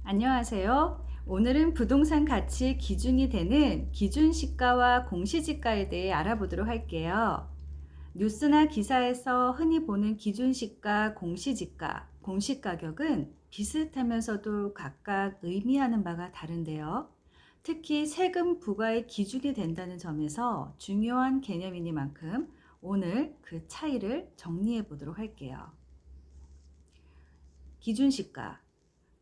안녕하세요. 오늘은 부동산 가치 기준이 되는 기준시가와 공시지가에 대해 알아보도록 할게요. 뉴스나 기사에서 흔히 보는 기준시가, 공시지가, 공시가격은 비슷하면서도 각각 의미하는 바가 다른데요. 특히 세금 부과의 기준이 된다는 점에서 중요한 개념이니만큼 오늘 그 차이를 정리해 보도록 할게요. 기준시가.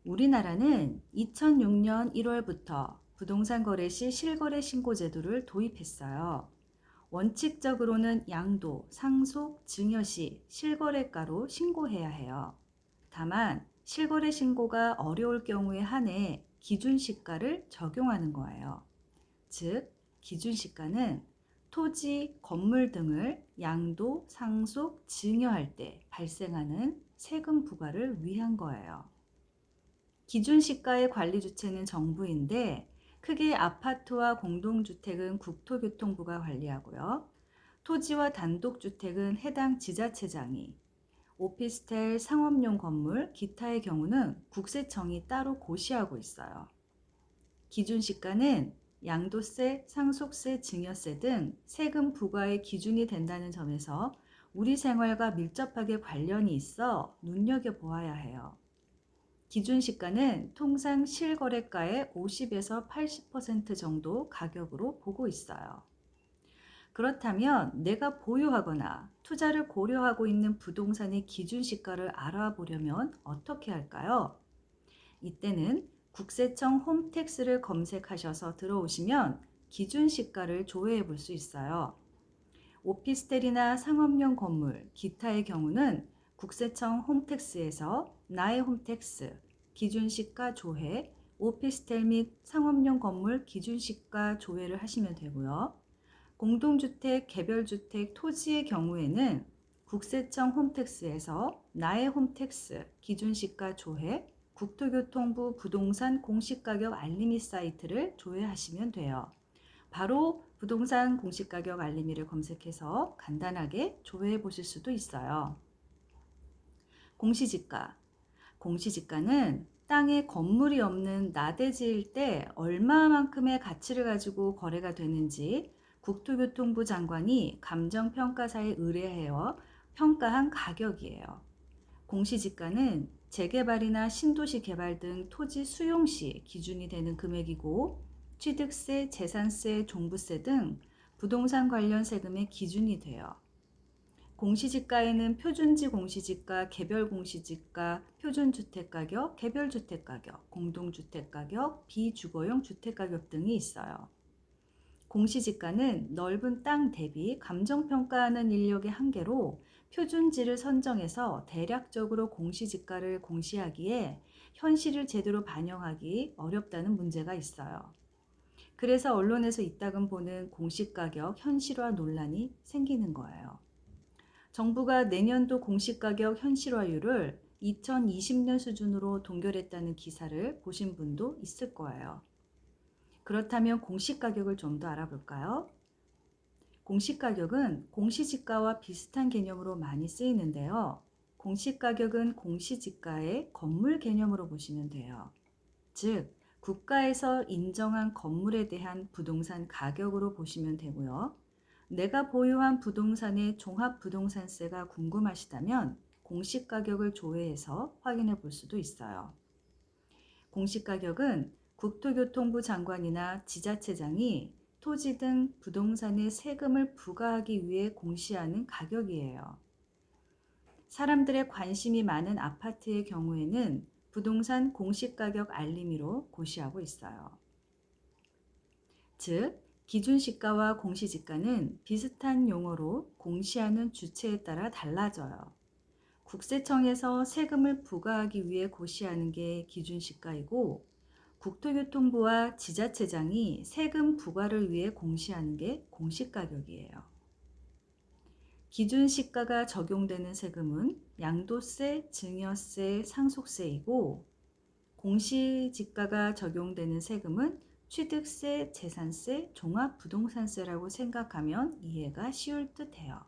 우리나라는 2006년 1월부터 부동산 거래 시 실거래 신고 제도를 도입했어요. 원칙적으로는 양도, 상속, 증여 시 실거래가로 신고해야 해요. 다만 실거래 신고가 어려울 경우에 한해 기준시가를 적용하는 거예요. 즉, 기준시가는 토지, 건물 등을 양도, 상속, 증여할 때 발생하는 세금 부과를 위한 거예요. 기준시가의 관리 주체는 정부인데 크게 아파트와 공동주택은 국토교통부가 관리하고요. 토지와 단독주택은 해당 지자체장이, 오피스텔, 상업용 건물, 기타의 경우는 국세청이 따로 고시하고 있어요. 기준시가는 양도세, 상속세, 증여세 등 세금 부과의 기준이 된다는 점에서 우리 생활과 밀접하게 관련이 있어 눈여겨보아야 해요. 기준시가는 통상 실거래가의 50에서 80% 정도 가격으로 보고 있어요. 그렇다면 내가 보유하거나 투자를 고려하고 있는 부동산의 기준시가를 알아보려면 어떻게 할까요? 이때는 국세청 홈택스를 검색하셔서 들어오시면 기준시가를 조회해 볼 수 있어요. 오피스텔이나 상업용 건물, 기타의 경우는 국세청 홈택스에서 나의 홈택스, 기준시가 조회, 오피스텔 및 상업용 건물 기준시가 조회를 하시면 되고요. 공동주택, 개별주택, 토지의 경우에는 국세청 홈택스에서 나의 홈택스, 기준시가 조회, 국토교통부 부동산 공시가격 알림이 사이트를 조회하시면 돼요. 바로 부동산 공시가격 알림이를 검색해서 간단하게 조회해 보실 수도 있어요. 공시지가. 공시지가는 땅에 건물이 없는 나대지일 때 얼마만큼의 가치를 가지고 거래가 되는지 국토교통부 장관이 감정평가사에 의뢰하여 평가한 가격이에요. 공시지가는 재개발이나 신도시 개발 등 토지 수용 시 기준이 되는 금액이고 취득세, 재산세, 종부세 등 부동산 관련 세금의 기준이 돼요. 공시지가에는 표준지 공시지가, 개별 공시지가, 표준주택가격, 개별주택가격, 공동주택가격, 비주거용 주택가격 등이 있어요. 공시지가는 넓은 땅 대비 감정평가하는 인력의 한계로 표준지를 선정해서 대략적으로 공시지가를 공시하기에 현실을 제대로 반영하기 어렵다는 문제가 있어요. 그래서 언론에서 이따금 보는 공시가격 현실화 논란이 생기는 거예요. 정부가 내년도 공시가격 현실화율을 2020년 수준으로 동결했다는 기사를 보신 분도 있을 거예요. 그렇다면 공시가격을 좀 더 알아볼까요? 공시가격은 공시지가와 비슷한 개념으로 많이 쓰이는데요. 공시가격은 공시지가의 건물 개념으로 보시면 돼요. 즉, 국가에서 인정한 건물에 대한 부동산 가격으로 보시면 되고요. 내가 보유한 부동산의 종합부동산세가 궁금하시다면 공시가격을 조회해서 확인해 볼 수도 있어요. 공시가격은 국토교통부 장관이나 지자체장이 토지 등 부동산에 세금을 부과하기 위해 공시하는 가격이에요. 사람들의 관심이 많은 아파트의 경우에는 부동산 공시가격 알림이로 고시하고 있어요. 즉, 기준시가와 공시지가는 비슷한 용어로 공시하는 주체에 따라 달라져요. 국세청에서 세금을 부과하기 위해 고시하는 게 기준시가이고 국토교통부와 지자체장이 세금 부과를 위해 공시하는 게 공시가격이에요. 기준시가가 적용되는 세금은 양도세, 증여세, 상속세이고 공시지가가 적용되는 세금은 취득세, 재산세, 종합부동산세라고 생각하면 이해가 쉬울 듯해요.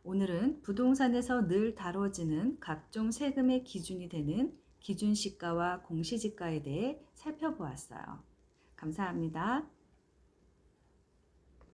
오늘은 부동산에서 늘 다뤄지는 각종 세금의 기준이 되는 기준시가와 공시지가에 대해 살펴보았어요. 감사합니다.